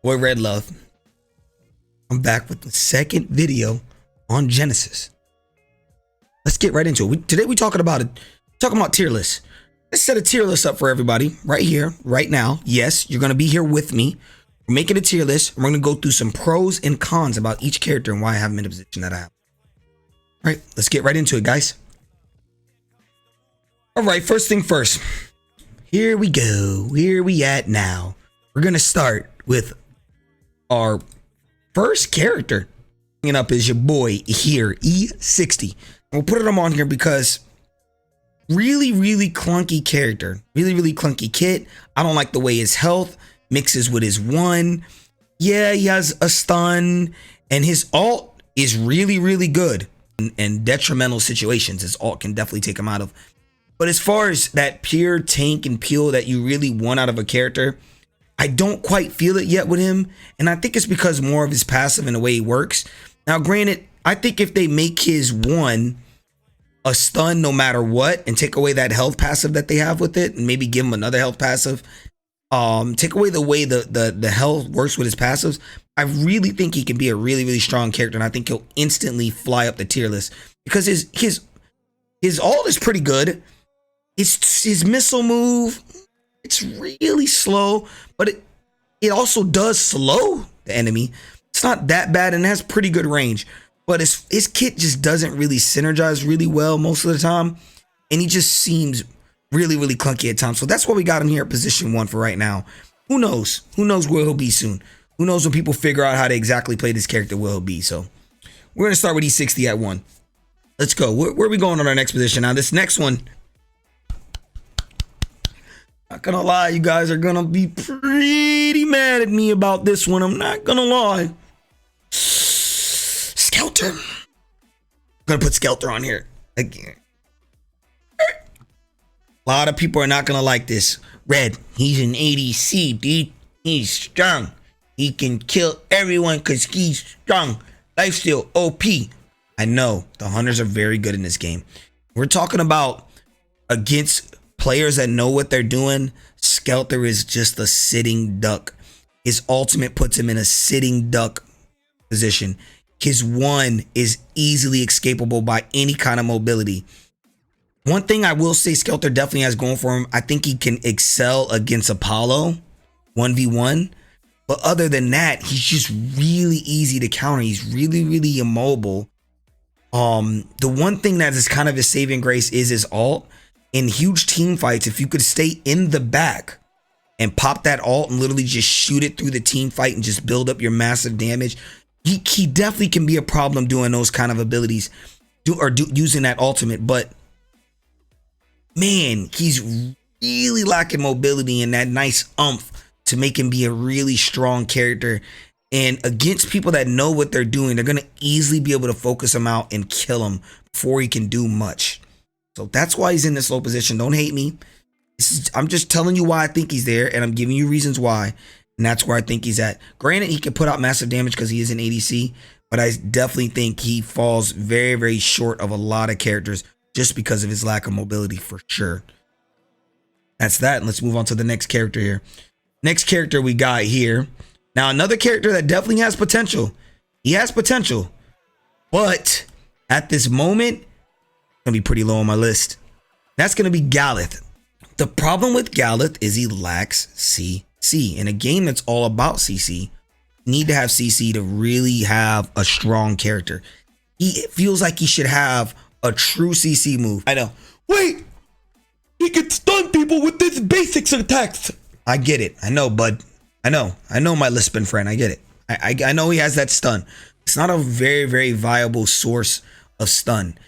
Boy Redluv. I'm back with the second video on Genesis. Let's get right into it. Today we're talking about tier lists. Let's set a tier list up for everybody right here, right now. Yes, you're gonna be here with me. We're making a tier list. We're gonna go through some pros and cons about each character and why I have them in the position that I have. All right, let's get right into it, guys. All right, first thing first. Here we go. Where we at now? We're gonna start with our first character. Bringing up is your boy here, E60. We'll put him on here because really clunky character. Really clunky kit. I don't like the way his health mixes with his one. Yeah, he has a stun, and his ult is really good in detrimental situations. His ult can definitely take him out of. But as far as that pure tank and peel that you really want out of a character, I don't quite feel it yet with him. And I think it's because more of his passive and the way he works. Now, granted, I think if they make his one a stun no matter what and take away that health passive that they have with it and maybe give him another health passive, take away the way the health works with his passives, I really think he can be a really strong character. And I think he'll instantly fly up the tier list because his ult is pretty good. His missile move, it's really slow, but it also does slow the enemy. It's not that bad and it has pretty good range, but his kit just doesn't really synergize really well most of the time, and he just seems really clunky at times. So that's why we got him here at position 1 for right now. Who knows where he'll be soon. Who knows when people figure out how to exactly play this character, where he'll be. So we're gonna start with E60 at 1. Let's go. Where are we going on our next position? Now this next one, not gonna lie, you guys are gonna be pretty mad at me about this one. I'm not gonna lie. Skelter. I'm gonna put Skelter on here again. A lot of people are not gonna like this. Red, he's an ADC, dude. He's strong. He can kill everyone because he's strong. Lifesteal, OP. I know the hunters are very good in this game. We're talking about against players that know what they're doing. Skelter is just a sitting duck. His ultimate puts him in a sitting duck position. His one is easily escapable by any kind of mobility. One thing I will say Skelter definitely has going for him, I think he can excel against Apollo 1v1. But other than that, he's just really easy to counter. He's really immobile. The one thing that is kind of his saving grace is his ult. In huge team fights, if you could stay in the back and pop that ult and literally just shoot it through the team fight and just build up your massive damage, he definitely can be a problem doing those kind of abilities, using that ultimate. But man, he's really lacking mobility and that nice umph to make him be a really strong character. And against people that know what they're doing, they're going to easily be able to focus him out and kill him before he can do much. So that's why he's in this low position. Don't hate me. I'm just telling you why I think he's there, and I'm giving you reasons why. And that's where I think he's at. Granted, he can put out massive damage because he is an ADC, but I definitely think he falls very short of a lot of characters just because of his lack of mobility for sure. That's that. And let's move on to the next character here. Next character we got here. Now, another character that definitely has potential. He has potential, but at this moment, gonna be pretty low on my list. That's gonna be Galit. The problem with Galit is he lacks CC. In a game that's all about CC, you need to have CC to really have a strong character. He feels like he should have a true CC move. I know. Wait, he can stun people with his basics attacks. I get it. I know, bud. I know my lisping friend. I get it. I know he has that stun. It's not a very viable source of stun.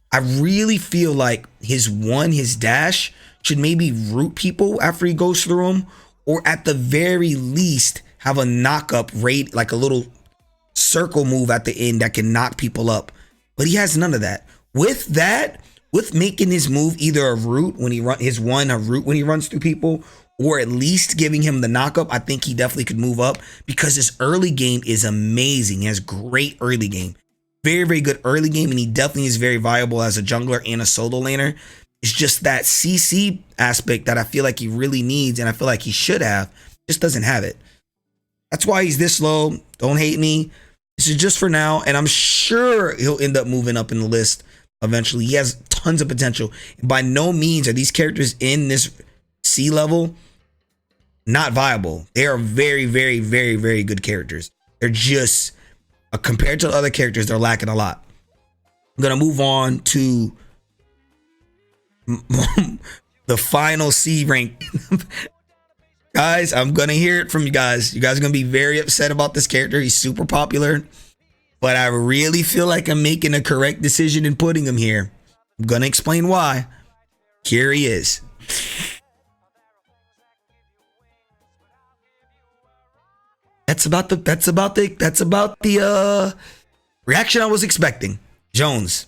I really feel like his dash should maybe root people after he goes through them, or at the very least have a knock up rate, like a little circle move at the end that can knock people up. But he has none of that. With making his move either a root when he runs through people, or at least giving him the knock up, I think he definitely could move up because his early game is amazing. He has great early game. Very good early game, and he definitely is very viable as a jungler and a solo laner. It's just that CC aspect that I feel like he really needs, and I feel like he should have, just doesn't have it. That's why he's this low. Don't hate me. This is just for now, and I'm sure he'll end up moving up in the list eventually. He has tons of potential. By no means are these characters in this C level not viable. They are very, very, very, very good characters. They're just, compared to other characters, they're lacking a lot. I'm going to move on to the final C rank. Guys, I'm going to hear it from you guys. You guys are going to be very upset about this character. He's super popular, but I really feel like I'm making a correct decision in putting him here. I'm going to explain why. Here he is. That's about the reaction I was expecting. Jones.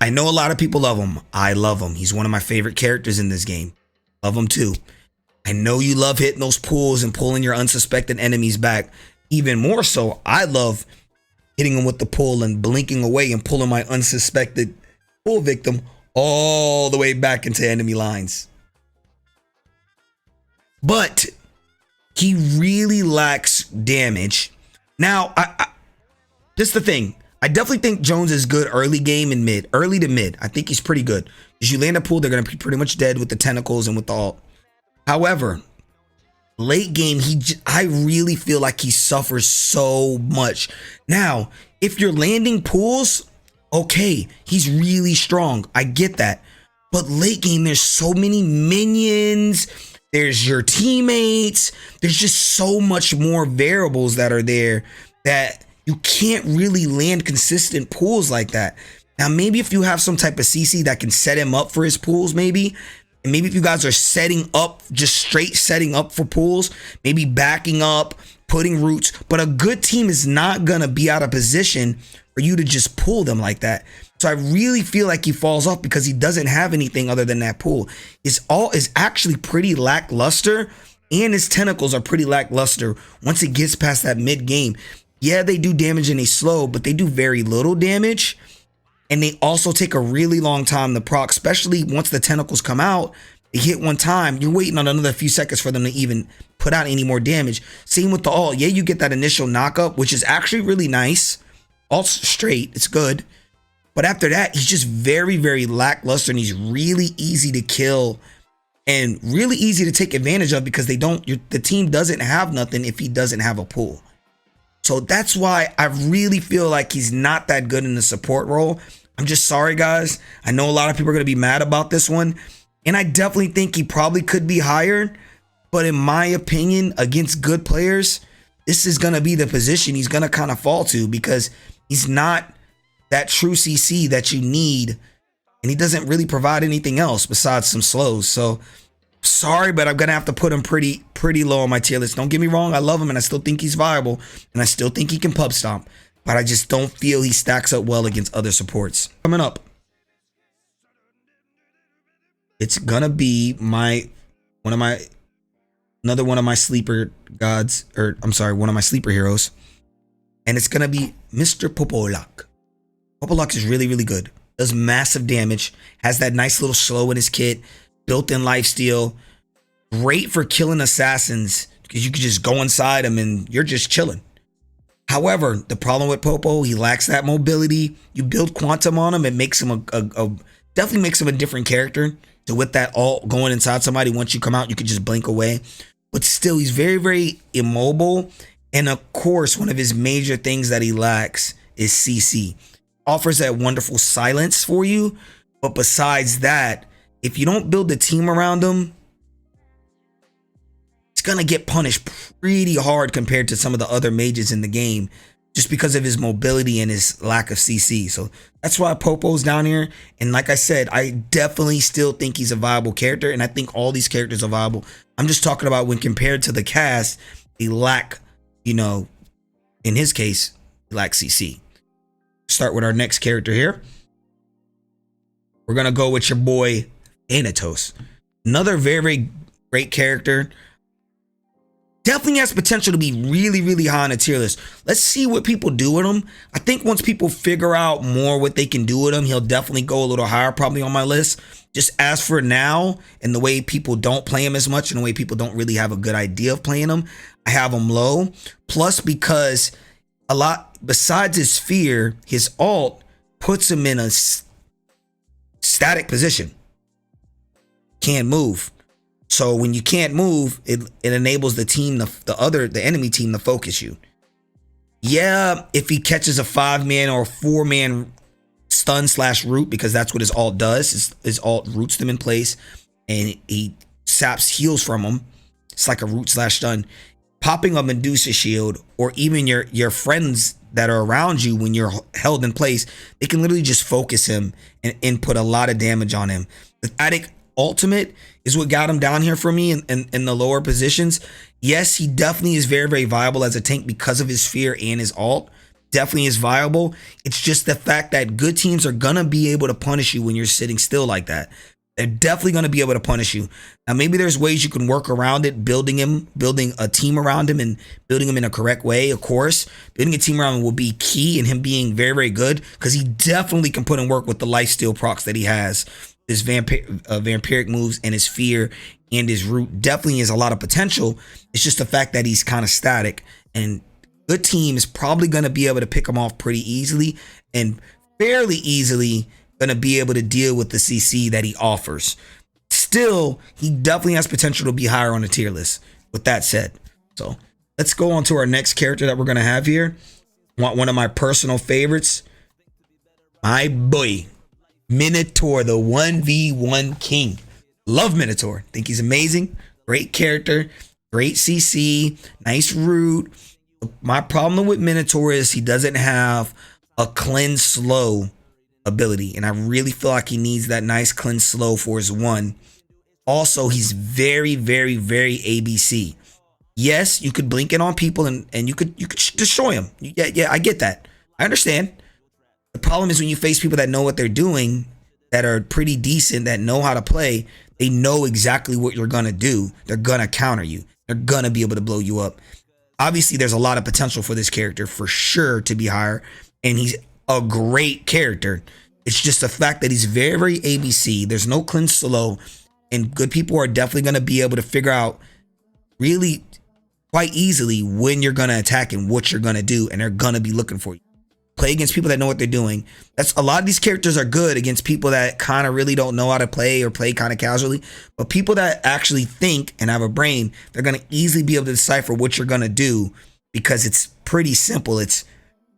I know a lot of people love him. I love him. He's one of my favorite characters in this game. Love him too. I know you love hitting those pulls and pulling your unsuspected enemies back. Even more so, I love hitting them with the pull and blinking away and pulling my unsuspected pull victim all the way back into enemy lines. But he really lacks damage. Now, this is the thing. I definitely think Jones is good early game and mid. Early to mid. I think he's pretty good. As you land a pull, they're going to be pretty much dead with the tentacles and with the ult. However, late game, I really feel like he suffers so much. Now, if you're landing pulls, okay, he's really strong. I get that. But late game, there's so many minions. There's your teammates. There's just so much more variables that are there that you can't really land consistent pulls like that. Now, maybe if you have some type of CC that can set him up for his pulls, maybe. And maybe if you guys are setting up, just straight setting up for pulls, maybe backing up, putting roots. But a good team is not going to be out of position for you to just pull them like that. So I really feel like he falls off because he doesn't have anything other than that pull. His ult is actually pretty lackluster, and his tentacles are pretty lackluster once it gets past that mid game. Yeah, they do damage and they slow, but they do very little damage. And they also take a really long time to proc, especially once the tentacles come out. They hit one time, you're waiting on another few seconds for them to even put out any more damage. Same with the ult. Yeah, you get that initial knockup, which is actually really nice. Ult's straight, it's good. But after that, he's just very, very lackluster, and he's really easy to kill and really easy to take advantage of because the team doesn't have nothing if he doesn't have a pull. So that's why I really feel like he's not that good in the support role. I'm just sorry, guys. I know a lot of people are going to be mad about this one. And I definitely think he probably could be higher. But in my opinion, against good players, this is going to be the position he's going to kind of fall to because he's not that true CC that you need. And he doesn't really provide anything else besides some slows. So sorry, but I'm going to have to put him pretty low on my tier list. Don't get me wrong. I love him and I still think he's viable. And I still think he can pub stomp. But I just don't feel he stacks up well against other supports. Coming up, it's going to be another one of my sleeper gods, or I'm sorry, one of my sleeper heroes. And it's going to be Mr. Popo. Popo is really, really good. Does massive damage. Has that nice little slow in his kit. Built-in lifesteal. Great for killing assassins because you can just go inside him and you're just chilling. However, the problem with Popo, he lacks that mobility. You build quantum on him, it makes him definitely makes him a different character. So with that ult going inside somebody, once you come out, you can just blink away. But still, he's very, very immobile. And of course, one of his major things that he lacks is CC. Offers that wonderful silence for you. But besides that, if you don't build the team around him, he's going to get punished pretty hard compared to some of the other mages in the game just because of his mobility and his lack of CC. So that's why Popo's down here. And like I said, I definitely still think he's a viable character. And I think all these characters are viable. I'm just talking about when compared to the cast, they lack, in his case, he lacks CC. Start with our next character here. We're going to go with your boy, Thanatos. Another very, very great character. definitely has potential to be really, really high on a tier list. Let's see what people do with him. I think once people figure out more what they can do with him, he'll definitely go a little higher probably on my list. Just as for now, and the way people don't play him as much and the way people don't really have a good idea of playing him, I have him low. Plus, because a lot, besides his fear, his ult puts him in a static position. Can't move. So when you can't move, it enables the team, the enemy team, to focus you. Yeah, if he catches a 5-man or a 4-man stun / root, because that's what his ult does. His ult roots them in place, and he saps heals from them. It's like a root / stun. Popping a Medusa shield, or even your friends that are around you when you're held in place, they can literally just focus him and input a lot of damage on him. The static ultimate is what got him down here for me in the lower positions. Yes, he definitely is very, very viable as a tank because of his fear and his ult. Definitely is viable. It's just the fact that good teams are gonna be able to punish you when you're sitting still like that. They're definitely gonna be able to punish you. Now, maybe there's ways you can work around it, building a team around him and building him in a correct way. Of course, building a team around him will be key, and him being very, very good, because he definitely can put in work with the lifesteal procs that he has. His vampiric moves and his fear and his root definitely has a lot of potential. It's just the fact that he's kind of static, and good team is probably going to be able to pick him off pretty easily, and fairly easily going to be able to deal with the CC that he offers. Still, he definitely has potential to be higher on the tier list, with that said. So let's go on to our next character that we're going to have here. One of my personal favorites, my boy Minotaur, the 1v1 king. Love Minotaur. Think he's amazing. Great character. Great CC. Nice root. My problem with Minotaur is he doesn't have a cleanse slow ability, and I really feel like he needs that nice cleanse slow for his one. Also, he's very, very, very ABC. Yes, you could blink in on people and you could destroy them. Yeah, I get that. I understand. The problem is when you face people that know what they're doing, that are pretty decent, that know how to play, they know exactly what you're going to do. They're going to counter you. They're going to be able to blow you up. Obviously, there's a lot of potential for this character for sure to be higher, and he's a great character. It's just the fact that he's very, very ABC. There's no cleanse slow, and good people are definitely going to be able to figure out really quite easily when you're going to attack and what you're going to do, and they're going to be looking for you. Play against people that know what they're doing. That's a lot of these characters are good against people that kind of really don't know how to play or play kind of casually. But people that actually think and have a brain, they're going to easily be able to decipher what you're going to do, because it's pretty simple. It's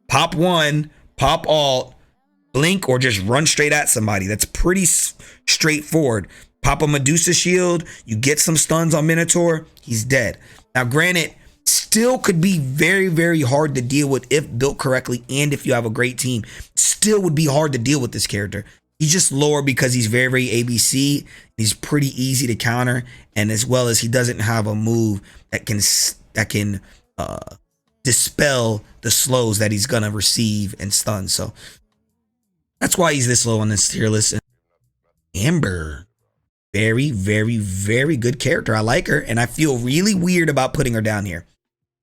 pop one, pop alt, blink, or just run straight at somebody. That's pretty straightforward. Pop a Medusa shield, you get some stuns on Minotaur, he's dead. Now, granted, still could be very, very hard to deal with if built correctly, and if you have a great team. Still would be hard to deal with this character. He's just lower because he's very, very ABC. He's pretty easy to counter, and as well as he doesn't have a move that can dispel the slows that he's gonna receive and stun. So that's why he's this low on this tier list. Amber, very, very, very good character. I like her, and I feel really weird about putting her down here.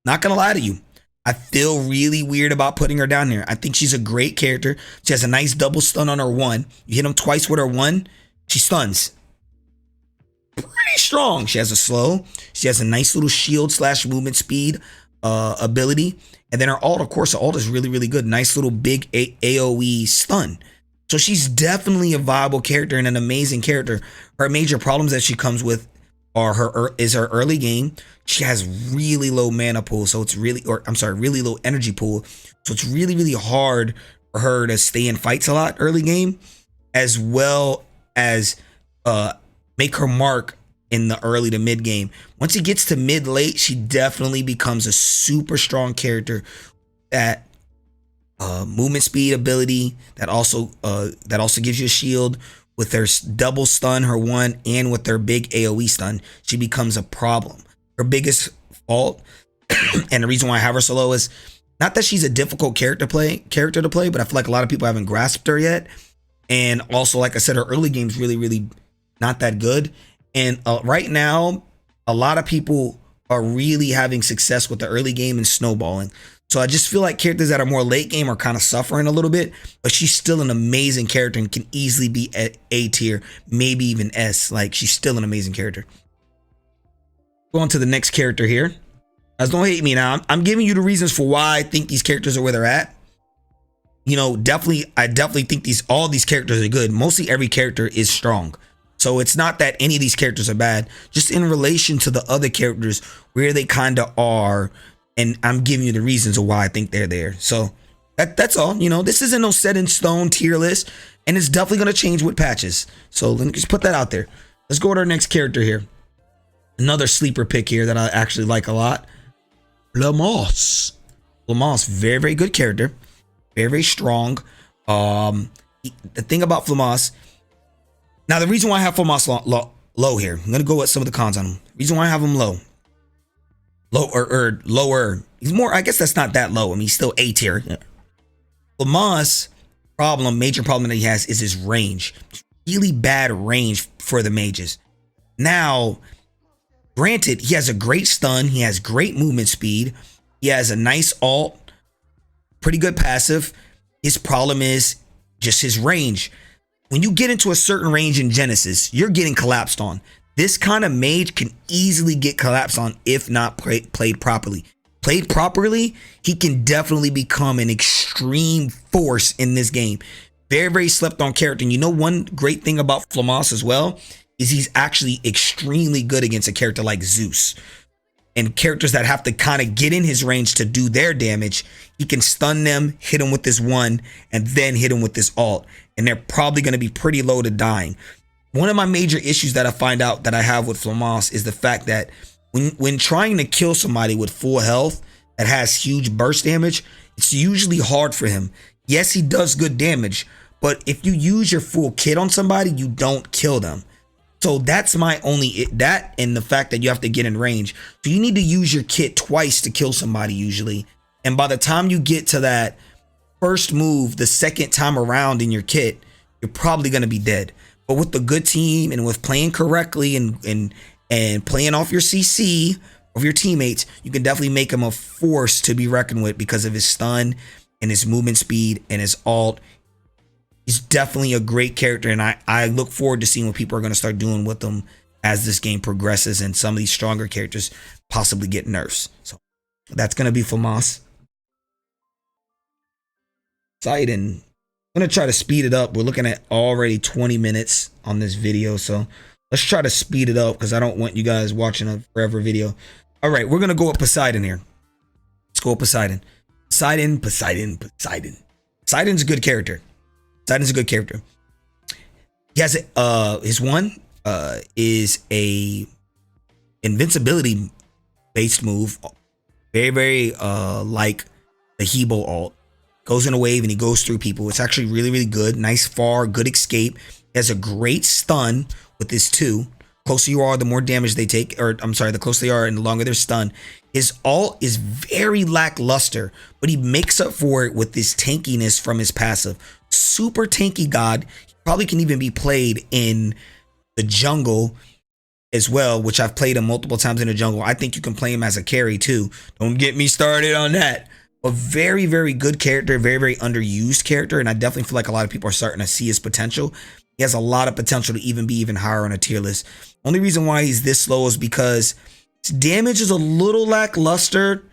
Not gonna lie to you, I feel really weird about putting her down here. I think she's a great character. She has a nice double stun on her one. You hit him twice with her one, she stuns. Pretty strong. She has a slow. She has a nice little shield / movement speed ability. And then her ult, of course, her ult is really, really good. Nice little big AoE stun. So she's definitely a viable character and an amazing character. Her major problems that she comes with are her early game. She has really low mana pool, so it's really low energy pool. So it's really, really hard for her to stay in fights a lot early game, as well as make her mark in the early to mid game. Once it gets to mid late, she definitely becomes a super strong character. That movement speed ability that also gives you a shield. With their double stun, her one, and with their big AoE stun, she becomes a problem. Her biggest fault, and the reason why I have her so low, is not that she's a difficult character to play, but I feel like a lot of people haven't grasped her yet. And also, like I said, her early game's really, really not that good. And right now, a lot of people are really having success with the early game and snowballing. So I just feel like characters that are more late game are kind of suffering a little bit, but she's still an amazing character and can easily be at A tier, maybe even S. Like, she's still an amazing character. Go on to the next character here. Guys, don't hate me now. I'm giving you the reasons for why I think these characters are where they're at. You know, I definitely think all these characters are good. Mostly every character is strong. So it's not that any of these characters are bad, just in relation to the other characters where they kind of are. And I'm giving you the reasons of why I think they're there. So that's all. You know, this isn't no set in stone tier list, and it's definitely going to change with patches. So let me just put that out there. Let's go to our next character here. Another sleeper pick here that I actually like a lot. Flammas. Flammas, very, very good character. Very, very strong. The thing about Flammas. Now, the reason why I have Flammas low here, I'm going to go with some of the cons on him. Reason why I have him low. Lower. He's more, I guess that's not that low. I mean, he's still A tier. Flammas' major problem that he has is his range. Really bad range for the mages. Now, granted, he has a great stun. He has great movement speed. He has a nice ult. Pretty good passive. His problem is just his range. When you get into a certain range in Genesis, you're getting collapsed on. This kind of mage can easily get collapsed on if not played properly. Played properly, he can definitely become an extreme force in this game. Very, very slept on character. And you know, one great thing about Flammas as well is he's actually extremely good against a character like Zeus. And characters that have to kind of get in his range to do their damage, he can stun them, hit them with this one, and then hit them with this ult. And they're probably going to be pretty low to dying. One of my major issues that I find out that I have with Flammas is the fact that when trying to kill somebody with full health that has huge burst damage, it's usually hard for him. Yes, he does good damage, but if you use your full kit on somebody, you don't kill them. So that's my only, that and the fact that you have to get in range. So you need to use your kit twice to kill somebody usually. And by the time you get to that first move, the second time around in your kit, you're probably going to be dead. But with the good team and with playing correctly and playing off your CC of your teammates, you can definitely make him a force to be reckoned with because of his stun and his movement speed and his ult. He's definitely a great character, and I look forward to seeing what people are going to start doing with him as this game progresses and some of these stronger characters possibly get nerfs. So that's going to be Flammas. Poseidon. I'm going to try to speed it up. We're looking at already 20 minutes on this video, so let's try to speed it up because I don't want you guys watching a forever video. All right, we're going to go with Poseidon here. Let's go with Poseidon. Poseidon's a good character. Poseidon's a good character. He has his one is a invincibility based move. Very, very like the Hebo ult. Goes in a wave and he goes through people. It's actually really, really good. Nice far, good escape. He has a great stun with this too. Closer you are, the more damage they take. Or I'm sorry, the closer they are and the longer they're stunned. His ult is very lackluster, but he makes up for it with this tankiness from his passive. Super tanky god. He probably can even be played in the jungle as well, which I've played him multiple times in the jungle. I think you can play him as a carry too. Don't get me started on that. A very, very good character, very, very underused character, and I definitely feel like a lot of people are starting to see his potential. He has a lot of potential to even be even higher on a tier list. Only reason why he's this low is because his damage is a little lackluster,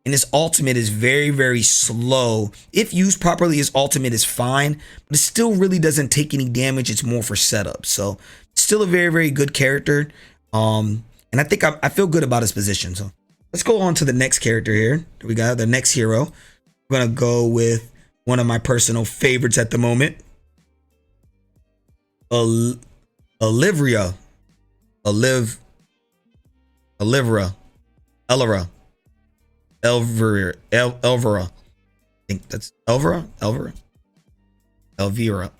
and his ultimate is very, very slow. If used properly, his ultimate is fine, but it still really doesn't take any damage. It's more for setup. So, still a very, very good character. And I think I feel good about his position. So, let's go on to the next character here. We got the next hero. We're going to go with one of my personal favorites at the moment. Olivia. Elvira. I think that's Elvira. All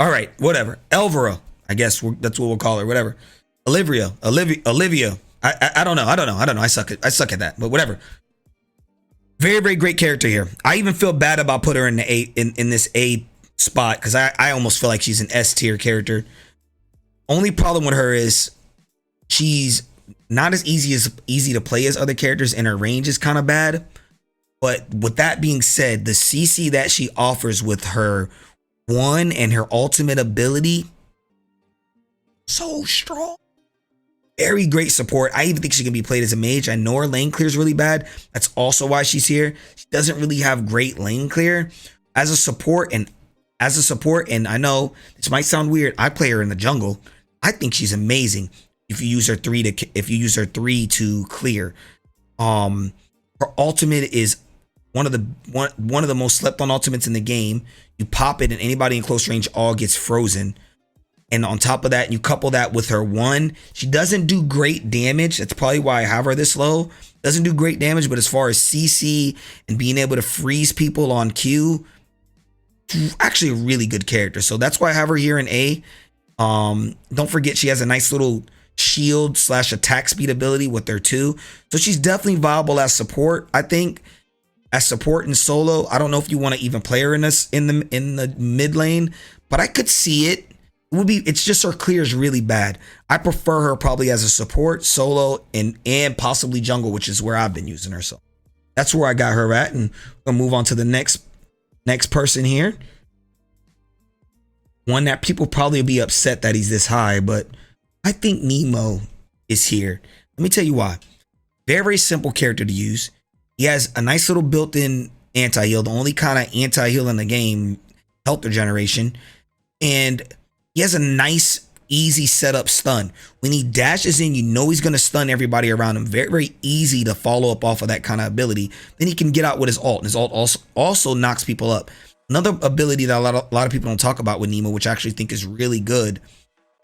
right, whatever. Elvira. I guess that's what we'll call her. Whatever. Olivia. I don't know. I suck at that. But whatever. Very, very great character here. I even feel bad about putting her in the A in this A spot because I almost feel like she's an S tier character. Only problem with her is she's not as easy to play as other characters, and her range is kind of bad. But with that being said, the CC that she offers with her one and her ultimate ability, so strong. Very great support. I even think she can be played as a mage. I know her lane clear is really bad. That's also why she's here. She doesn't really have great lane clear as a support, and I know this might sound weird. I play her in the jungle. I think she's amazing if you use her three to clear. Her ultimate is one of the most slept on ultimates in the game. You pop it and anybody in close range all gets frozen. And on top of that, you couple that with her one. She doesn't do great damage. That's probably why I have her this low. Doesn't do great damage, but as far as CC and being able to freeze people on Q, actually a really good character. So that's why I have her here in A. Don't forget she has a nice little shield / attack speed ability with her too. So she's definitely viable as support. I think as support in solo. I don't know if you want to even play her in the mid lane, but I could see it. It's just her clear is really bad. I prefer her probably as a support, solo, and possibly jungle, which is where I've been using her. So that's where I got her at, and we'll move on to the next person here. One that people probably will be upset that he's this high, but I think Nemo is here. Let me tell you why. Very, very simple character to use. He has a nice little built-in anti-heal, the only kind of anti-heal in the game, health regeneration, and he has a nice, easy setup stun. When he dashes in, you know he's going to stun everybody around him. Very, very easy to follow up off of that kind of ability. Then he can get out with his ult, and his ult also knocks people up. Another ability that a lot of people don't talk about with Nemo, which I actually think is really good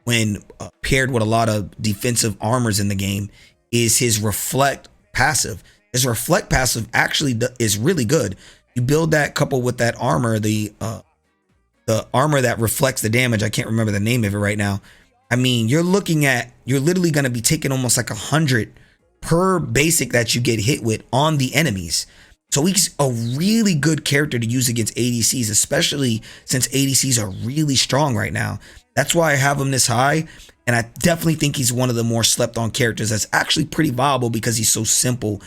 when paired with a lot of defensive armors in the game, is his reflect passive. His reflect passive actually is really good. You build that coupled with that armor, the armor that reflects the damage. I can't remember the name of it right now. I mean, you're literally going to be taking almost like 100 per basic that you get hit with on the enemies. So he's a really good character to use against ADCs, especially since ADCs are really strong right now. That's why I have him this high. And I definitely think he's one of the more slept on characters that's actually pretty viable because he's so simple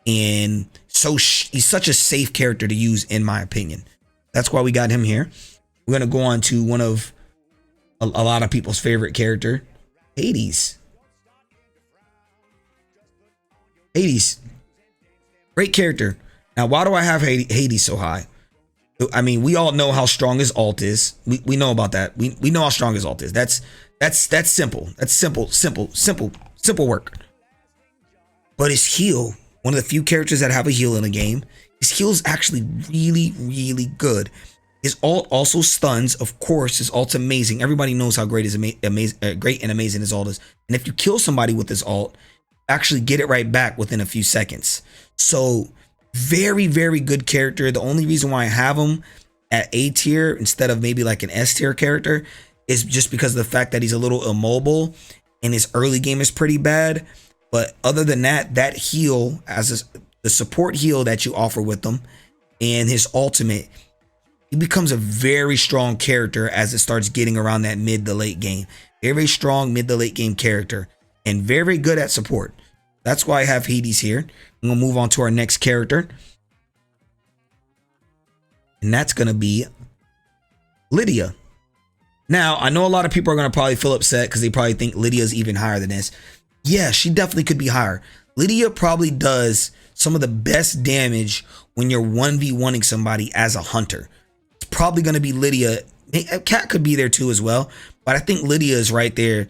and he's such a safe character to use, in my opinion. That's why we got him here. We're going to go on to one of a lot of people's favorite character, Hades. Hades. Great character. Now, why do I have Hades so high? I mean, we all know how strong his ult is. We know about that. We know how strong his ult is. That's simple. That's simple work. But his heal, one of the few characters that have a heal in the game, his heal is actually really, really good. His ult also stuns. Of course, his ult's amazing. Everybody knows how great great and amazing his ult is. And if you kill somebody with his ult, actually get it right back within a few seconds. So very, very good character. The only reason why I have him at A tier instead of maybe like an S tier character is just because of the fact that he's a little immobile and his early game is pretty bad. But other than that, that heal the support heal that you offer with him and his ultimate, he becomes a very strong character as it starts getting around that mid to late game. Very, very strong mid to late game character and very, very good at support. That's why I have Hades here. I'm going to move on to our next character. And that's going to be Lydia. Now, I know a lot of people are going to probably feel upset because they probably think Lydia's even higher than this. Yeah, she definitely could be higher. Lydia probably does some of the best damage when you're 1v1ing somebody as a hunter. It's probably going to be Lydia. Cat could be there too as well. But I think Lydia is right there.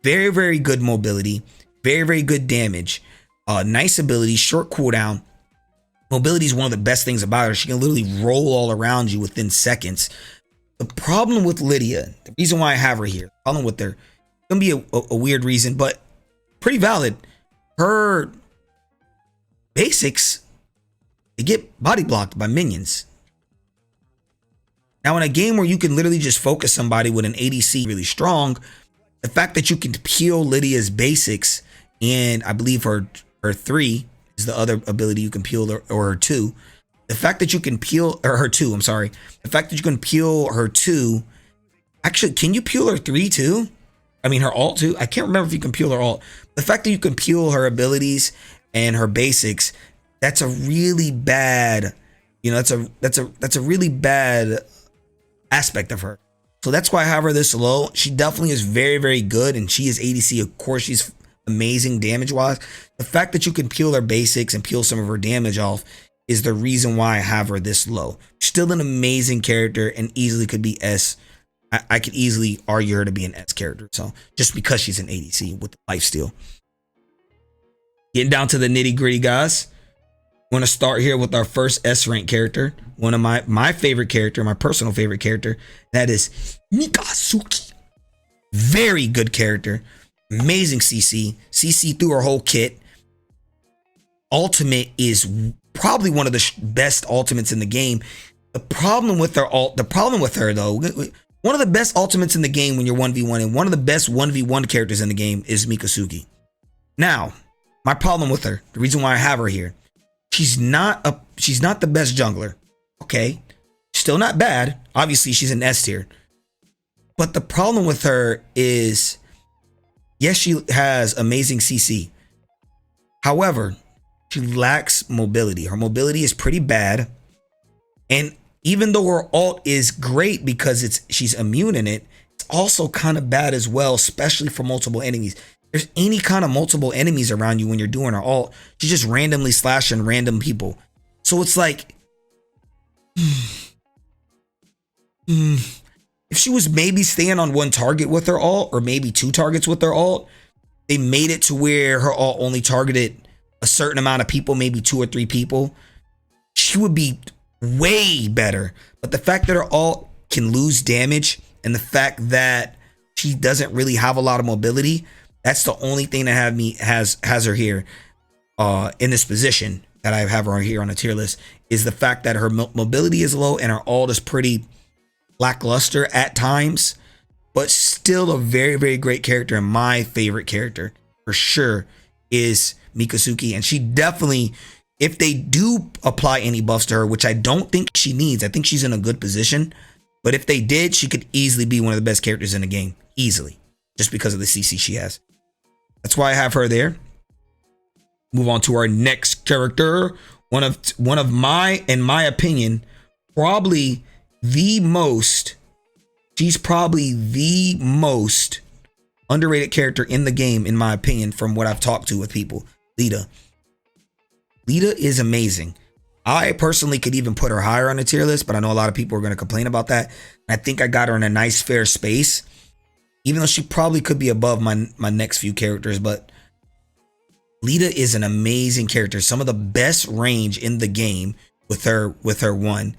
Very, very good mobility. Very, very good damage. Nice ability, short cooldown. Mobility is one of the best things about her. She can literally roll all around you within seconds. The problem with Lydia, the reason why I have her here, the problem with her, it's going to be a weird reason, but pretty valid. Her basics, they get body blocked by minions. Now, in a game where you can literally just focus somebody with an ADC really strong, the fact that you can peel Lydia's basics, and I believe her 3 is the other ability you can peel, or her 2. The fact that you can peel, or her 2, I'm sorry. The fact that you can peel her 2, actually, can you peel her 3 too? I mean, her ult too. I can't remember if you can peel her ult. The fact that you can peel her abilities and her basics, that's a really bad, that's a really bad aspect of her. So that's why I have her this low. She definitely is very, very good, and she is ADC. Of course, she's amazing damage wise. The fact that you can peel her basics and peel some of her damage off is the reason why I have her this low. Still an amazing character and easily could be S. I could easily argue her to be an S character. So just because she's an ADC with the lifesteal. Getting down to the nitty gritty, guys. I'm going to start here with our first S rank character. One of my favorite character, my personal favorite character. That is Mikasuki. Very good character. Amazing CC. CC through her whole kit. Ultimate is probably one of the best ultimates in the game. The problem with her though, one of the best ultimates in the game when you're 1v1 and one of the best 1v1 characters in the game is Mikasuki. Now, my problem with her, the reason why I have her here, she's not the best jungler. Okay? Still not bad. Obviously, she's an S tier. But the problem with her is, yes, she has amazing CC. However, she lacks mobility. Her mobility is pretty bad. And even though her ult is great because she's immune in it, it's also kind of bad as well, especially for multiple enemies. There's any kind of multiple enemies around you when you're doing her ult, she's just randomly slashing random people. So it's like, if she was maybe staying on one target with her ult, or maybe two targets with her ult, they made it to where her ult only targeted a certain amount of people, maybe 2 or 3 people, she would be way better. But the fact that her ult can lose damage and the fact that she doesn't really have a lot of mobility, that's the only thing that has her here in this position that I have her here on a tier list, is the fact that her mobility is low and her ult is pretty lackluster at times, but still a very, very great character. And my favorite character for sure is Mikasuki. And she definitely, if they do apply any buffs to her, which I don't think she needs, I think she's in a good position, but if they did, she could easily be one of the best characters in the game, easily, just because of the CC she has. That's why I have her there. Move on to our next character. One of my, in my opinion, probably the most, she's probably the most underrated character in the game, in my opinion, from what I've talked to with people. Lita. Lita is amazing. I personally could even put her higher on the tier list, but I know a lot of people are going to complain about that. I think I got her in a nice, fair space, even though she probably could be above my next few characters. But Lita is an amazing character. Some of the best range in the game with her one.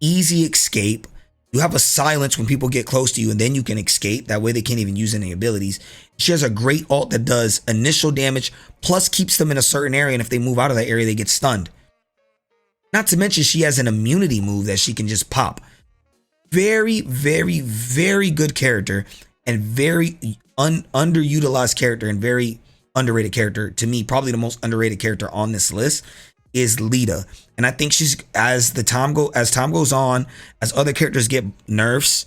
Easy escape. You have a silence when people get close to you, and then you can escape. That way they can't even use any abilities. She has a great ult that does initial damage, plus keeps them in a certain area, and if they move out of that area, they get stunned. Not to mention she has an immunity move that she can just pop. Very, very, very good character, and very underutilized character, and very underrated character. To me, probably the most underrated character on this list is Lita. And I think she's, as time goes on, as other characters get nerfs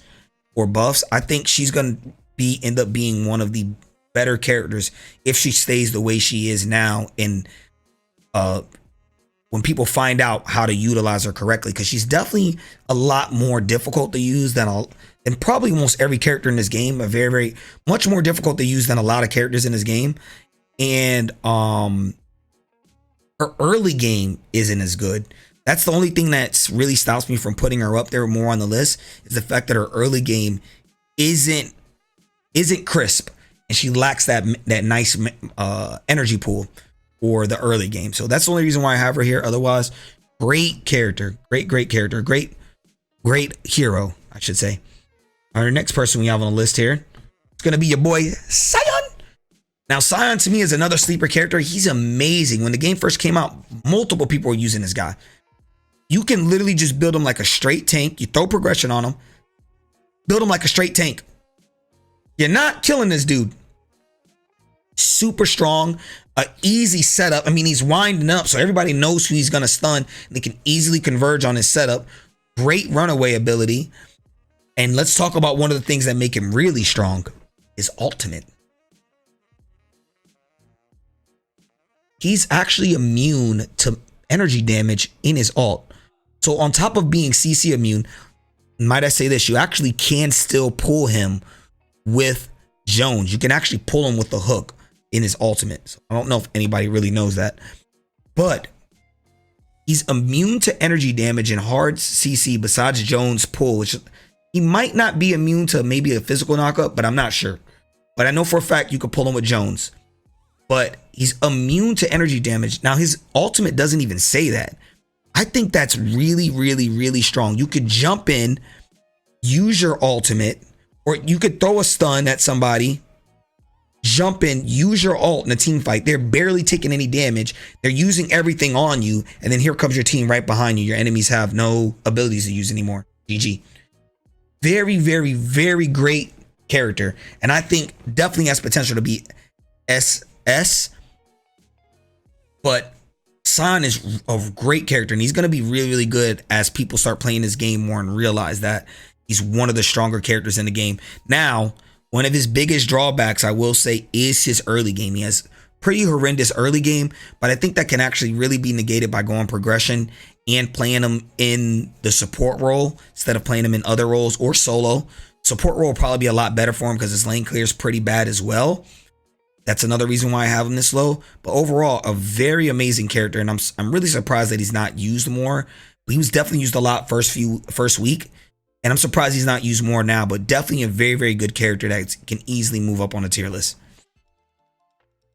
or buffs, I think she's gonna end up being one of the better characters if she stays the way she is now, and when people find out how to utilize her correctly, because she's definitely a lot more difficult to use than probably almost every character in this game. A very, very much more difficult to use than a lot of characters in this game. And her early game isn't as good. That's the only thing that really stops me from putting her up there more on the list, is the fact that her early game isn't crisp, and she lacks that nice energy pool for the early game. So that's the only reason why I have her here. Otherwise, great character, great character, great hero, I should say. Our next person we have on the list here, it's gonna be your boy Sion. Now, Sion to me is another sleeper character. He's amazing. When the game first came out, multiple people were using this guy. You can literally just build him like a straight tank. You throw progression on him, build him like a straight tank. You're not killing this dude. Super strong, a easy setup. I mean, he's winding up, so everybody knows who he's gonna stun. They can easily converge on his setup. Great runaway ability. And let's talk about one of the things that make him really strong. his ultimate. He's actually immune to energy damage in his ult. So on top of being CC immune, might I say this, you actually can still pull him with Jones. You can actually pull him with the hook in his ultimate. So I don't know if anybody really knows that, but he's immune to energy damage and hard CC besides Jones' pull, which he might not be immune to maybe a physical knockup, but I'm not sure. But I know for a fact you could pull him with Jones. But he's immune to energy damage. Now his ultimate doesn't even say that. I think that's really, really, really strong. You could jump in, use your ultimate, or you could throw a stun at somebody, jump in, use your ult in a team fight. They're barely taking any damage. They're using everything on you. And then here comes your team right behind you. Your enemies have no abilities to use anymore. GG. Very, very, very great character. And I think definitely has potential to be SS. But San is a great character, and he's going to be really, really good as people start playing this game more and realize that he's one of the stronger characters in the game. Now, one of his biggest drawbacks, I will say, is his early game. He has pretty horrendous early game, but I think that can actually really be negated by going progression and playing him in the support role instead of playing him in other roles or solo. Support role will probably be a lot better for him because his lane clear is pretty bad as well. That's another reason why I have him this low. But overall, a very amazing character, and I'm really surprised that he's not used more. But he was definitely used a lot first week, and I'm surprised he's not used more now. But definitely a very, very good character that can easily move up on a tier list.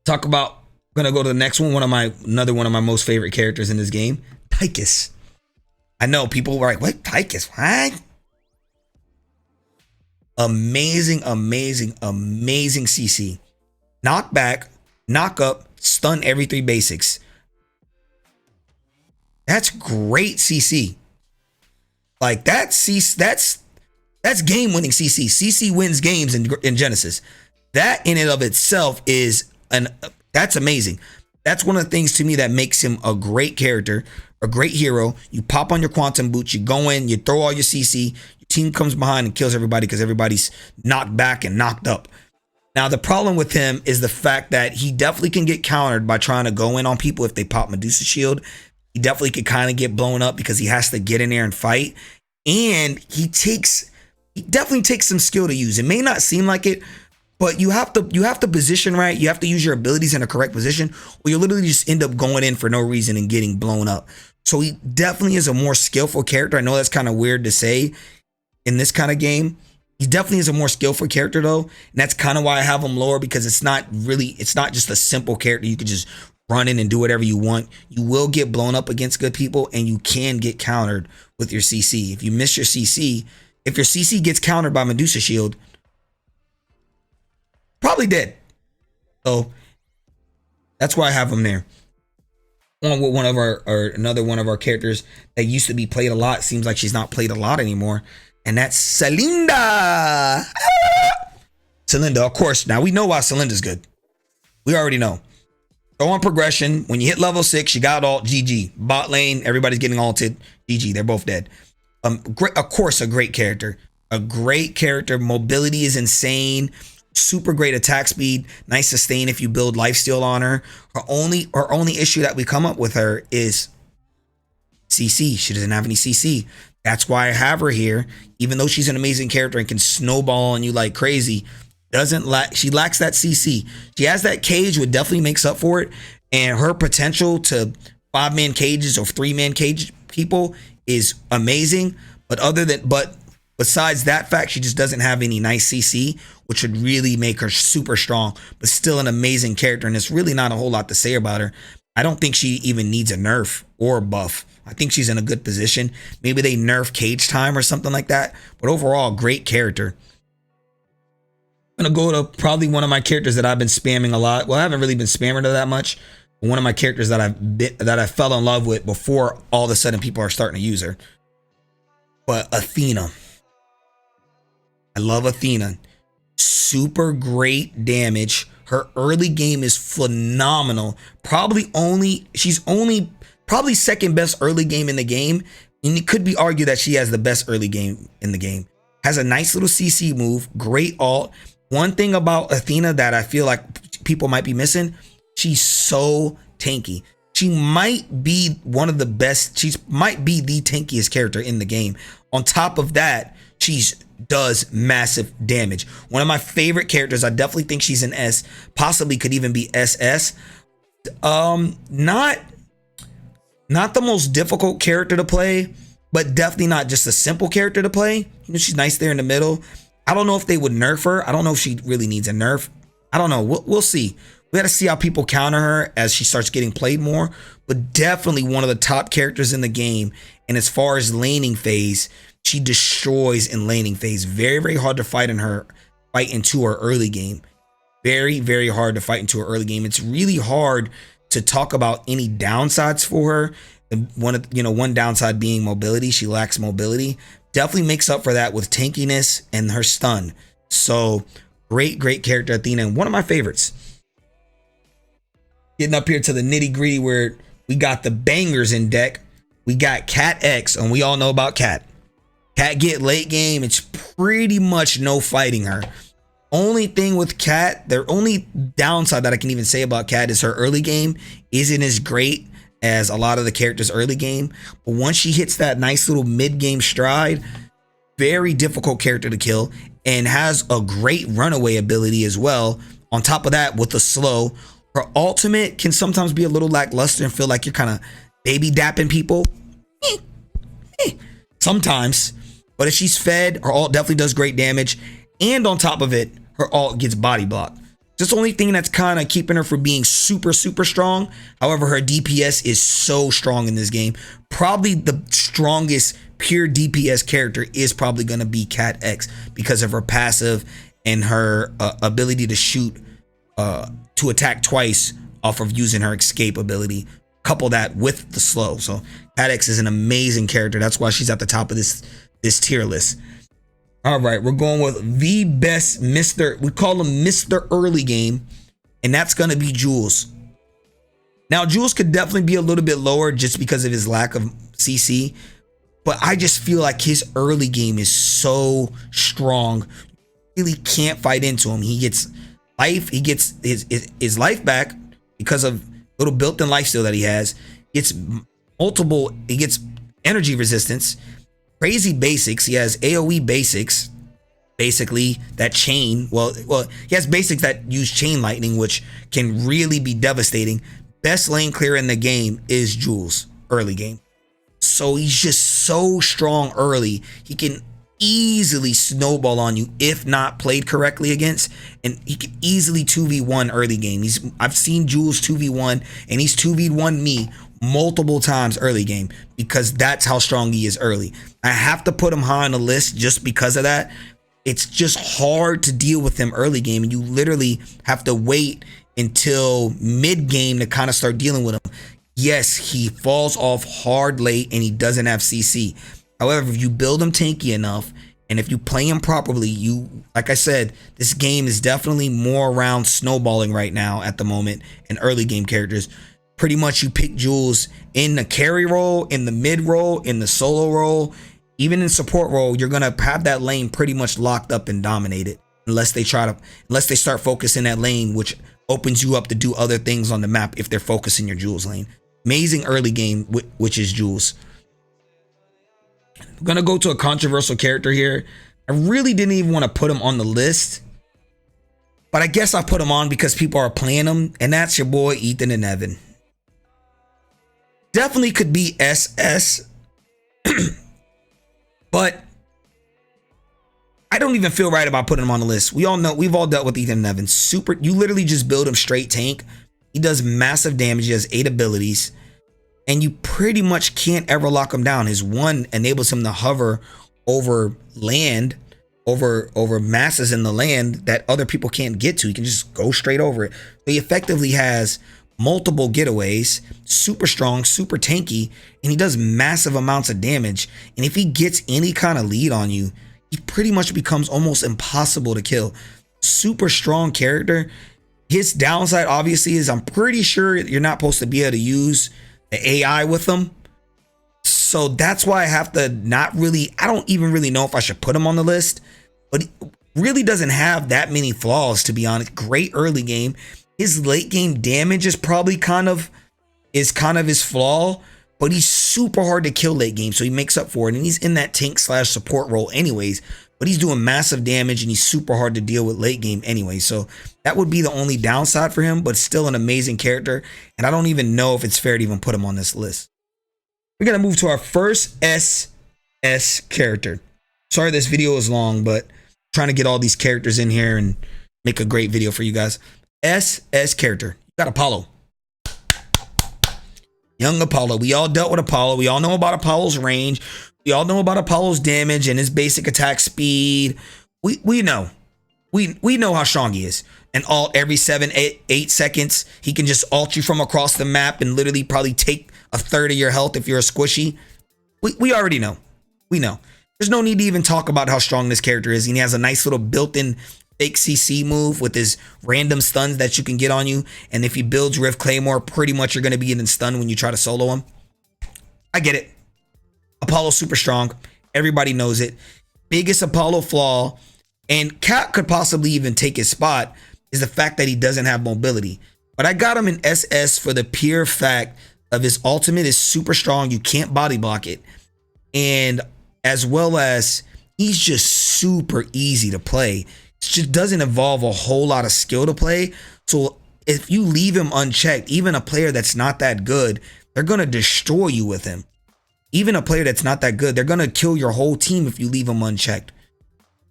I'm gonna go to the next one. Another one of my most favorite characters in this game, Pike. I know people were like, "What, Pike? What?" Amazing, amazing, amazing CC. Knock back, knock up, stun every 3 basics. That's great CC. Like that's game-winning CC. CC wins games in Genesis. That in and of itself is that's amazing. That's one of the things to me that makes him a great character, a great hero. You pop on your quantum boots, you go in, you throw all your CC, your team comes behind and kills everybody because everybody's knocked back and knocked up. Now, the problem with him is the fact that he definitely can get countered by trying to go in on people if they pop Medusa shield. He definitely could kind of get blown up because he has to get in there and fight. And he definitely takes some skill to use. It may not seem like it, but you have to position right. You have to use your abilities in a correct position, or you literally just end up going in for no reason and getting blown up. So he definitely is a more skillful character. I know that's kind of weird to say in this kind of game. He definitely is a more skillful character though. And that's kind of why I have him lower, because it's not just a simple character. You could just run in and do whatever you want. You will get blown up against good people, and you can get countered with your CC. If you miss your CC, if your CC gets countered by Medusa shield, probably dead. So that's why I have him there. Another one of our characters that used to be played a lot, seems like she's not played a lot anymore. And that's Selena. Selena, of course. Now we know why Selena's good. We already know. Go on progression. When you hit level 6, you got ult. GG. Bot lane, everybody's getting ulted. GG. They're both dead. Great, of course, a great character. A great character. Mobility is insane. Super great attack speed. Nice sustain if you build lifesteal on her. Her only issue that we come up with her is CC. She doesn't have any CC. That's why I have her here. Even though she's an amazing character and can snowball on you like crazy, she lacks that CC. She has that cage, which definitely makes up for it. And her potential to 5-man cages or 3-man cage people is amazing. But besides that fact, she just doesn't have any nice CC, which would really make her super strong, but still an amazing character. And there's really not a whole lot to say about her. I don't think she even needs a nerf or a buff. I think she's in a good position. Maybe they nerf cage time or something like that. But overall, great character. I'm going to go to probably one of my characters that I've been spamming a lot. Well, I haven't really been spamming her that much. But one of my characters that I fell in love with before all of a sudden people are starting to use her. But Athena. I love Athena. Super great damage. Her early game is phenomenal. Probably second best early game in the game. And it could be argued that she has the best early game in the game. Has a nice little CC move. Great ult. One thing about Athena that I feel like people might be missing, she's so tanky. She might be one of the best. She might be the tankiest character in the game. On top of that, she's does massive damage. One of my favorite characters. I definitely think she's an S. Possibly could even be SS. Not the most difficult character to play, but definitely not just a simple character to play. You know, she's nice there in the middle. I don't know if they would nerf her. I don't know if she really needs a nerf. I don't know. We'll see. We got to see how people counter her as she starts getting played more. But definitely one of the top characters in the game. And as far as laning phase, she destroys in laning phase. Very, very hard to fight into her early game. Very, very hard to fight into her early game. It's really hard to talk about any downsides for her. One downside being mobility. She lacks mobility. Definitely makes up for that with tankiness and her stun. So great character, Athena, and one of my favorites. Getting up here to the nitty gritty where we got the bangers in deck. We got Cat X, and we all know about Cat. Cat get late game. It's pretty much no fighting her. Only thing with Cat, the only downside that I can even say about Cat is her early game isn't as great as a lot of the characters early game. But once she hits that nice little mid game stride, very difficult character to kill, and has a great runaway ability as well. On top of that, with the slow, her ultimate can sometimes be a little lackluster and feel like you're kind of baby dapping people. Sometimes. But if she's fed, her ult definitely does great damage. And on top of it, her ult gets body blocked. Just the only thing that's kind of keeping her from being super strong. However, her DPS is so strong in this game. Probably the strongest pure DPS character is probably going to be Cat X because of her passive and her ability to shoot, to attack twice off of using her escape ability. Couple that with the slow. So Cat X is an amazing character. That's why she's at the top of this tier list. All right, we're going with the best Mr. We call him Mr. Early Game, and that's going to be Jules. Now, Jules could definitely be a little bit lower just because of his lack of CC, but I just feel like his early game is so strong. You really can't fight into him. He gets life. He gets his life back because of little built-in lifesteal that he has. He gets energy resistance. Crazy basics. He has AoE basics, basically that chain. Well, he has basics that use chain lightning, which can really be devastating. Best lane clear in the game is Jules early game. So he's just so strong early. He can easily snowball on you if not played correctly against, and he can easily 2v1 early game. I've seen Jules 2v1, and he's 2v1 me multiple times early game because that's how strong he is early. I have to put him high on the list just because of that. It's just hard to deal with him early game, and you literally have to wait until mid game to kind of start dealing with him. Yes, he falls off hard late and he doesn't have CC. However, if you build him tanky enough and if you play him properly, like I said, this game is definitely more around snowballing right now at the moment in early game characters. Pretty much you pick Jules in the carry role, in the mid role, in the solo role, even in support role, you're going to have that lane pretty much locked up and dominated unless they start focusing that lane, which opens you up to do other things on the map if they're focusing your Jules lane. Amazing early game, which is Jules. I'm going to go to a controversial character here. I really didn't even want to put him on the list, but I guess I put him on because people are playing him, and that's your boy Ethan and Evan. Definitely could be SS, but I don't even feel right about putting him on the list. We've all dealt with Ethan and Evan. You literally just build him straight tank. He does massive damage. He has 8 abilities, and you pretty much can't ever lock him down. His one enables him to hover over land, over masses in the land that other people can't get to. He can just go straight over it. So he effectively has multiple getaways, super strong, super tanky, and he does massive amounts of damage. And if he gets any kind of lead on you, he pretty much becomes almost impossible to kill. Super strong character. His downside obviously is I'm pretty sure you're not supposed to be able to use the AI with him. So that's why I have to I don't even really know if I should put him on the list. But Really doesn't have that many flaws, to be honest. Great early game. His late game damage is probably kind of his flaw, but he's super hard to kill late game, so he makes up for it. And he's in that tank slash support role anyways, but he's doing massive damage and he's super hard to deal with late game anyway. So that would be the only downside for him, but still an amazing character. And I don't even know if it's fair to even put him on this list. We're gonna move to our first SS character. Sorry this video is long, but I'm trying to get all these characters in here and make a great video for you guys. SS character. You got Apollo. Young Apollo. We all dealt with Apollo. We all know about Apollo's range. We all know about Apollo's damage and his basic attack speed. We know. We know how strong he is. And ult every 8 seconds. He can just ult you from across the map and literally probably take a third of your health if you're a squishy. We already know. We know. There's no need to even talk about how strong this character is. And he has a nice little built-in fake CC move with his random stuns that you can get on you. And if he builds Rift Claymore, pretty much you're going to be getting stunned when you try to solo him. I get it. Apollo's super strong. Everybody knows it. Biggest Apollo flaw, and Cap could possibly even take his spot, is the fact that he doesn't have mobility. But I got him in SS for the pure fact of his ultimate is super strong. You can't body block it. And as well as he's just super easy to play. It just doesn't involve a whole lot of skill to play. So if you leave him unchecked, even a player that's not that good, they're going to destroy you with him. Even a player that's not that good, they're going to kill your whole team if you leave him unchecked.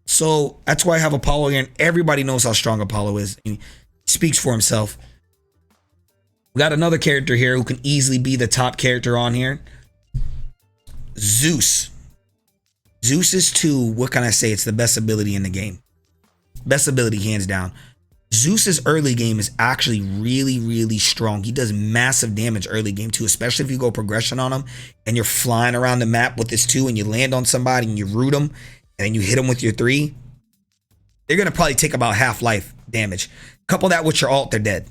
So that's why I have Apollo here, and everybody knows how strong Apollo is. He speaks for himself. We got another character here who can easily be the top character on here. Zeus. Zeus is 2. What can I say? It's the best ability in the game. Best ability, hands down. Zeus's early game is actually really, really strong. He does massive damage early game too, especially if you go progression on him and you're flying around the map with this 2 and you land on somebody and you root them and then you hit them with your 3. They're going to probably take about half life damage. Couple that with your ult, they're dead.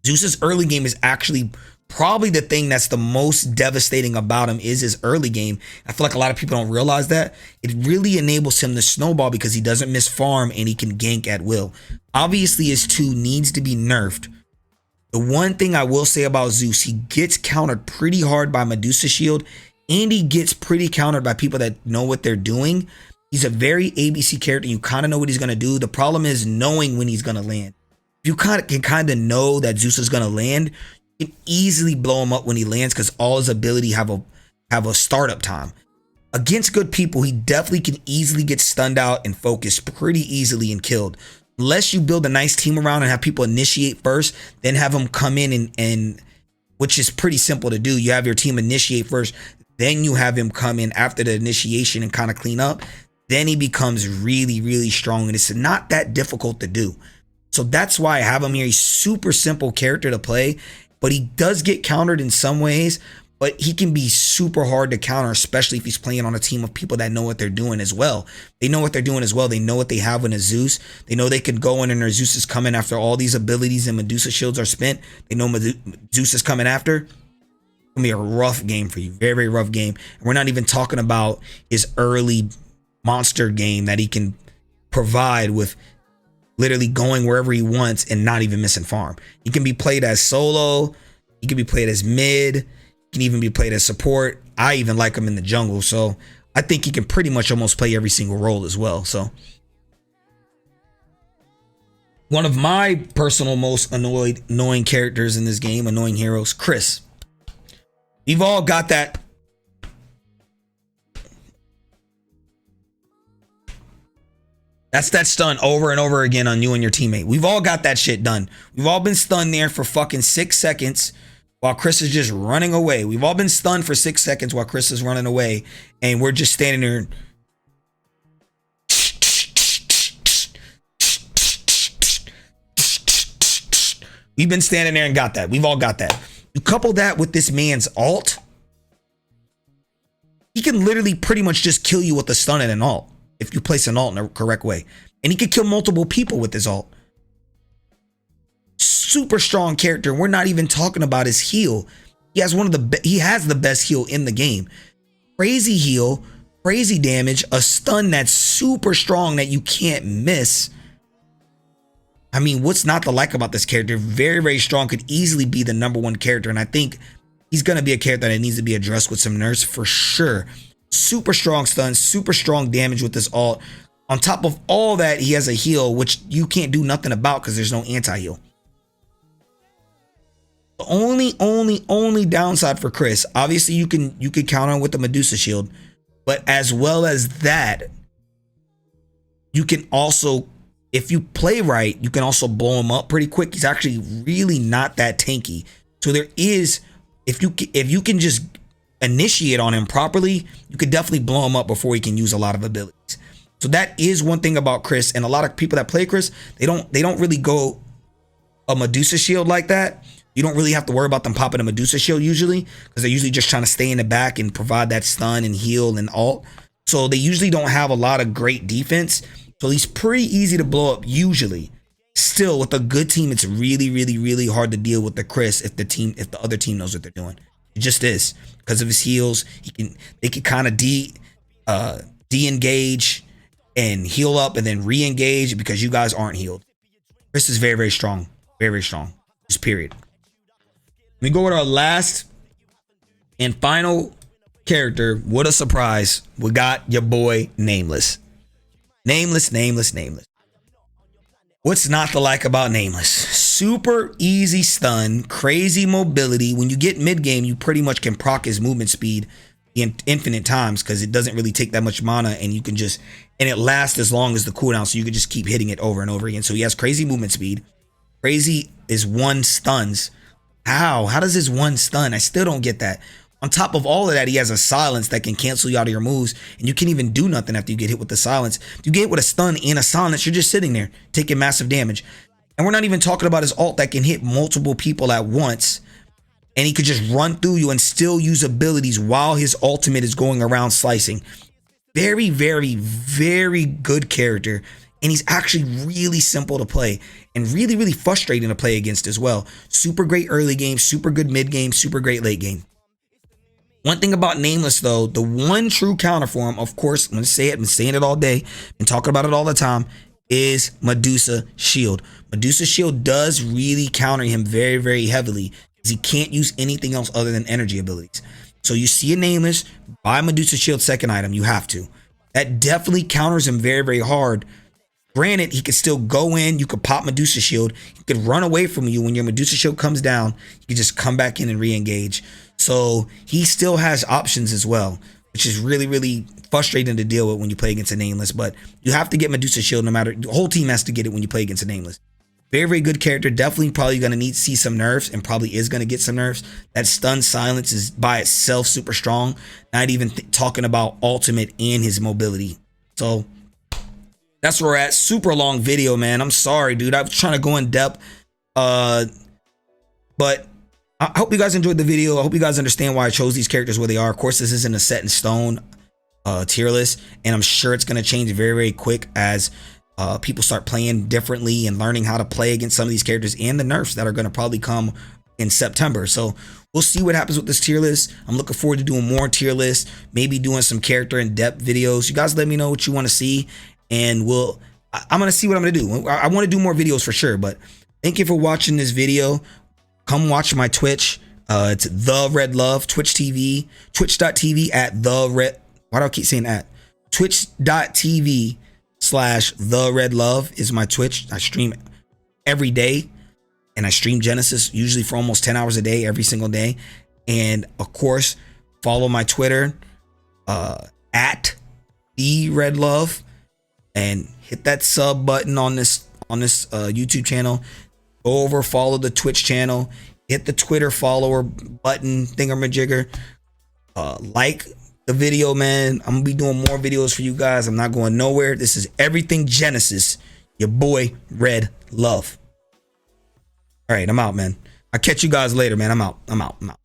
Zeus's early game is actually probably the thing that's the most devastating about him is his early game. I feel like a lot of people don't realize that. It really enables him to snowball because he doesn't miss farm and he can gank at will. Obviously, his 2 needs to be nerfed. The one thing I will say about Zeus, he gets countered pretty hard by Medusa Shield, and he gets pretty countered by people that know what they're doing. He's a very ABC character. You kind of know what he's going to do. The problem is knowing when he's going to land. If you can kind of know that Zeus is going to land, you can easily blow him up when he lands because all his ability have a startup time. Against good people, he definitely can easily get stunned out and focused pretty easily and killed. Unless you build a nice team around and have people initiate first, then have them come in and which is pretty simple to do. You have your team initiate first, then you have him come in after the initiation and kind of clean up. Then he becomes really, really strong, and it's not that difficult to do. So that's why I have him here. He's super simple character to play, but he does get countered in some ways, but he can be super hard to counter, especially if he's playing on a team of people that know what they're doing as well. They know what they're doing as well. They know what they have in a Zeus. They know they can go in and their Zeus is coming after all these abilities and Medusa shields are spent. They know Zeus is coming after. It's going to be a rough game for you. Very, very rough game. And we're not even talking about his early monster game that he can provide with literally going wherever he wants and not even missing farm. He can be played as solo. He can be played as mid. Can even be played as support. I even like him in the jungle, so I think he can pretty much almost play every single role as well. So one of my personal most annoying characters in this game, annoying heroes, Chris. We've all got that. That's that stun over and over again on you and your teammate. We've all got that shit done. We've all been stunned there for fucking 6 seconds. While Chris is just running away. We've all been stunned for 6 seconds while Chris is running away. And we're just standing there. We've been standing there and got that. We've all got that. You couple that with this man's ult. He can literally pretty much just kill you with a stun and an ult. If you place an ult in the correct way. And he can kill multiple people with his ult. Super strong character. We're not even talking about his heal. He has he has the best heal in the game. Crazy heal, crazy damage, a stun that's super strong that you can't miss. I mean, what's not to like about this character? Very, very strong, could easily be the #1 character. And I think he's going to be a character that needs to be addressed with some nerfs for sure. Super strong stun, super strong damage with this ult. On top of all that, he has a heal, which you can't do nothing about because there's no anti-heal. The only downside for Chris, obviously you can counter him with the Medusa shield, but as well as that, you can also, if you play right, you can also blow him up pretty quick. He's actually really not that tanky. So there is, if you can just initiate on him properly, you could definitely blow him up before he can use a lot of abilities. So that is one thing about Chris, and a lot of people that play Chris, they don't really go a Medusa shield like that. You don't really have to worry about them popping a Medusa shield usually, because they're usually just trying to stay in the back and provide that stun and heal and ult. So they usually don't have a lot of great defense. So he's pretty easy to blow up usually. Still, with a good team, it's really hard to deal with the Chris if the other team knows what they're doing. It just is, because of his heals. They can kind of de-engage and heal up and then re-engage because you guys aren't healed. Chris is very strong, very strong. Just period. We go with our last and final character. What a surprise. We got your boy Nameless. Nameless. What's not to like about Nameless? Super easy stun, crazy mobility. When you get mid game, you pretty much can proc his movement speed in infinite times because it doesn't really take that much mana, and you can just, and it lasts as long as the cooldown, so you can just keep hitting it over and over again. So he has crazy movement speed. Crazy is 1 stuns. How does his 1 stun? I still don't get that. On top of all of that, he has a silence that can cancel you out of your moves, and you can't even do nothing after you get hit with the silence. If you get hit with a stun and a silence, you're just sitting there taking massive damage. And we're not even talking about his ult that can hit multiple people at once, and he could just run through you and still use abilities while his ultimate is going around slicing. Very good character, and he's actually really simple to play and really frustrating to play against as well. Super great early game, super good mid game, super great late game. One thing about Nameless though, the one true counter for him, of course, I'm gonna say it, I've been saying it all day and talking about it all the time, is Medusa shield. Medusa shield does really counter him very heavily, because he can't use anything else other than energy abilities. So you see a Nameless, buy Medusa shield second item, you have to. That definitely counters him very hard. Granted, he could still go in, you could pop Medusa shield, he could run away from you. When your Medusa shield comes down, you can just come back in and re-engage. So he still has options as well, which is really frustrating to deal with when you play against a Nameless. But you have to get Medusa shield no matter, the whole team has to get it when you play against a Nameless. Very good character, definitely probably going to need to see some nerfs, and probably is going to get some nerfs. That stun silence is by itself super strong, not even talking about ultimate and his mobility. So that's where we're at. Super long video, man. I'm sorry, dude. I was trying to go in depth. But I hope you guys enjoyed the video. I hope you guys understand why I chose these characters where they are. Of course, this isn't a set in stone tier list, and I'm sure it's going to change very quick as people start playing differently and learning how to play against some of these characters, and the nerfs that are going to probably come in September. So we'll see what happens with this tier list. I'm looking forward to doing more tier lists, maybe doing some character in-depth videos. You guys let me know what you want to see, and I'm going to see what I'm going to do. I want to do more videos for sure, but thank you for watching this video. Come watch my Twitch. It's the Redluv, twitch.tv at the red. Why do I keep saying that? Twitch.tv /the-Redluv is my Twitch. I stream every day, and I stream Genesis usually for almost 10 hours a day, every single day. And of course, follow my Twitter at the Redluv, and hit that sub button on this YouTube channel. Go over, follow the Twitch channel, hit the Twitter follower button thingamajigger. Like the video, man. I'm gonna be doing more videos for you guys. I'm not going nowhere. This is everything Genesis. Your boy Redluv. All right, I'm out, man. I'll catch you guys later, man. I'm out.